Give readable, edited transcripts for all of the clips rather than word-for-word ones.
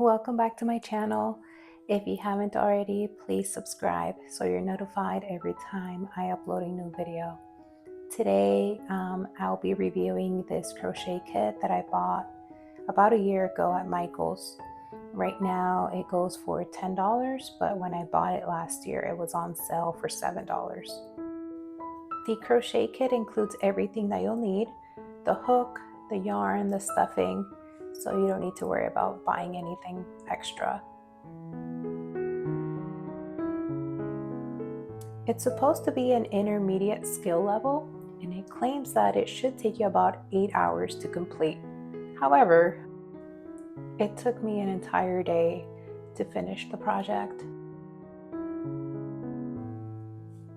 Welcome back to my channel. If you haven't already, please subscribe so you're notified every time I upload a new video. Today, I'll be reviewing this crochet kit that I bought about a year ago at Michael's. Right now, it goes for $10, but when I bought it last year, it was on sale for $7. The crochet kit includes everything that you'll need: the hook, the yarn, the stuffing, so you don't need to worry about buying anything extra. It's supposed to be an intermediate skill level, and it claims that it should take you about 8 hours to complete. However, it took me an entire day to finish the project.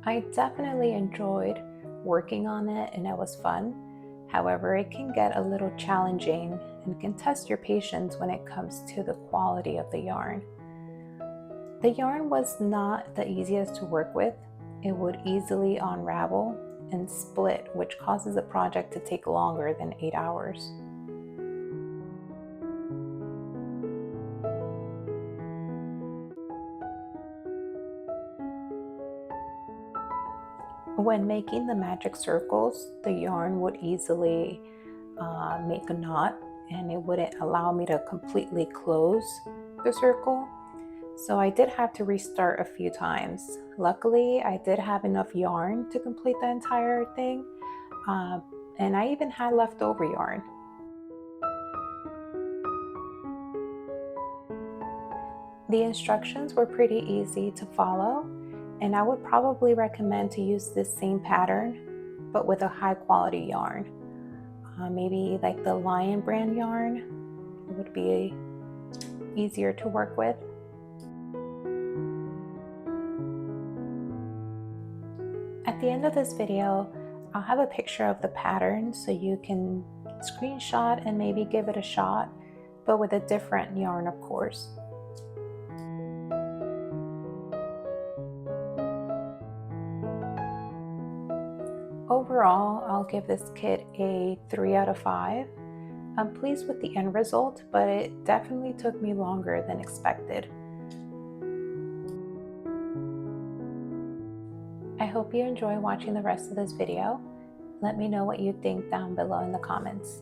I definitely enjoyed working on it and it was fun. However, it can get a little challenging and can test your patience when it comes to the quality of the yarn. The yarn was not the easiest to work with. It would easily unravel and split, which causes the project to take longer than 8 hours. When making the magic circles, the yarn would easily make a knot and it wouldn't allow me to completely close the circle. So I did have to restart a few times. Luckily, I did have enough yarn to complete the entire thing, and I even had leftover yarn. The instructions were pretty easy to follow, and I would probably recommend to use this same pattern, but with a high quality yarn. Maybe like the Lion brand yarn would be easier to work with. At the end of this video, I'll have a picture of the pattern so you can screenshot and maybe give it a shot, but with a different yarn, of course. Overall, I'll give this kit a 3 out of 5. I'm pleased with the end result, but it definitely took me longer than expected. I hope you enjoy watching the rest of this video. Let me know what you think down below in the comments.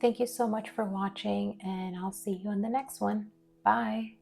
Thank you so much for watching, and I'll see you in the next one. Bye.